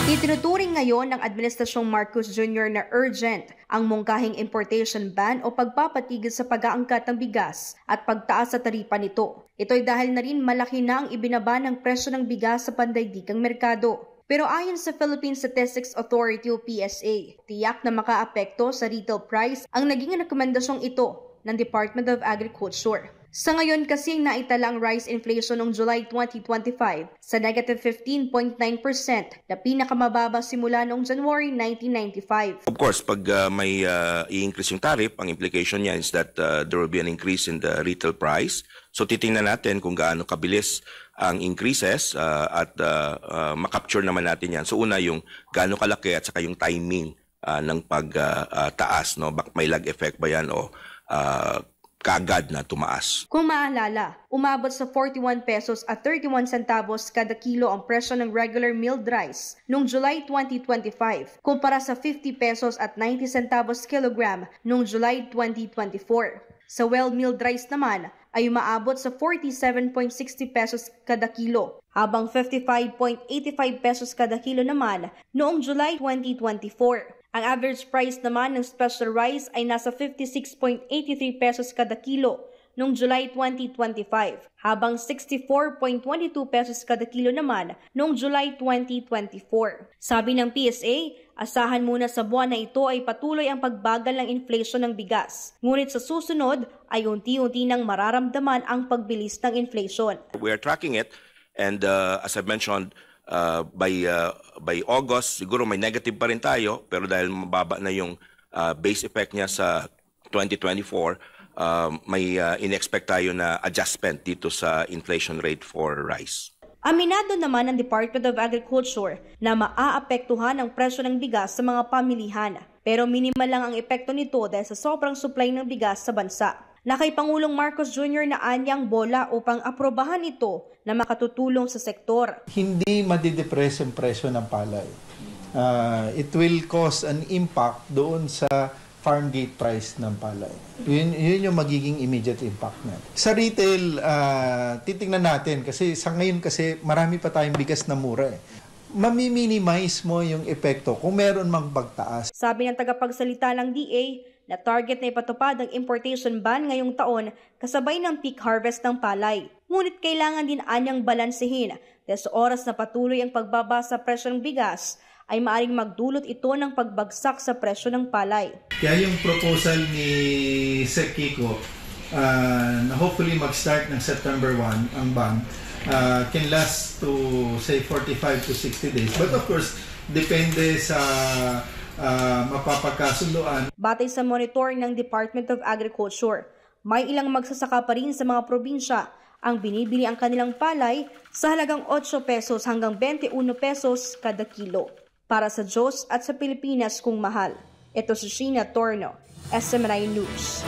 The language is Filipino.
Itinuturing ngayon ng Administrasyong Marcos Jr. na urgent ang mungkahing importation ban o pagpapatigil sa pag-aangkat ng bigas at pagtaas sa taripa nito. Ito'y dahil na rin malaki na ang ibinaba ng presyo ng bigas sa pandaigdigang merkado. Pero ayon sa Philippine Statistics Authority o PSA, tiyak na makaapekto sa retail price ang naging rekomendasyong ito ng Department of Agriculture. Sa ngayon kasi naitala ang rice inflation noong July 2025 sa negative 15.9% na pinakamababa simula noong January 1995. Of course, pag may i-increase yung tariff, ang implication niya is that there will be an increase in the retail price. So titingnan natin kung gaano kabilis ang increases at makapture naman natin yan. So una yung gaano kalaki at saka yung timing ng pagtaas. No? May lag effect ba yan o kaagad na tumaas. Kung maalala, umabot sa 41 pesos at 31 centavos kada kilo ang presyo ng regular milled rice noong July 2025 kumpara sa 50 pesos at 90 centavos kilogram noong July 2024. Sa well-milled rice naman ay umaabot sa 47.60 pesos kada kilo, habang 55.85 pesos kada kilo naman noong July 2024. Ang average price naman ng special rice ay nasa 56.83 pesos kada kilo noong July 2025, habang 64.22 pesos kada kilo naman noong July 2024. Sabi ng PSA, asahan muna sa buwan na ito ay patuloy ang pagbagal ng inflation ng bigas. Ngunit sa susunod ay unti-unti nang mararamdaman ang pagbilis ng inflation. We are tracking it and as I mentioned, by August, siguro may negative pa rin tayo, pero dahil mababa na yung base effect niya sa 2024, may in-expect tayo na adjustment dito sa inflation rate for rice. Aminado naman ng Department of Agriculture na maaapektuhan ang presyo ng bigas sa mga pamilihan, pero minimal lang ang epekto nito dahil sa sobrang supply ng bigas sa bansa. Na kay Pangulong Marcos Jr. na anyang bola upang aprobahan ito na makatutulong sa sektor. Hindi madidepress ang presyo ng palay. It will cause an impact doon sa farm gate price ng palay. Yun yung magiging immediate impact niya. Sa retail, titingnan natin kasi sa ngayon kasi marami pa tayong bigas na mura eh. Mami-minimize mo yung epekto kung meron mang pagtaas. Sabi ng tagapagsalita ng DA, na target na ipatupad ang importation ban ngayong taon kasabay ng peak harvest ng palay. Ngunit kailangan din anyang balansehin dahil sa oras na patuloy ang pagbaba sa presyo ng bigas ay maaring magdulot ito ng pagbagsak sa presyo ng palay. Kaya yung proposal ni Sec Kiko na hopefully mag-start ng September 1 ang ban can last to say 45 to 60 days. But of course, depende sa mapapagkasunduan. Batay sa monitoring ng Department of Agriculture, may ilang magsasaka pa rin sa mga probinsya ang binibili ang kanilang palay sa halagang 8 pesos hanggang 21 pesos kada kilo. Para sa Diyos at sa Pilipinas kung mahal. Ito si Sheena Torno, SMNI News.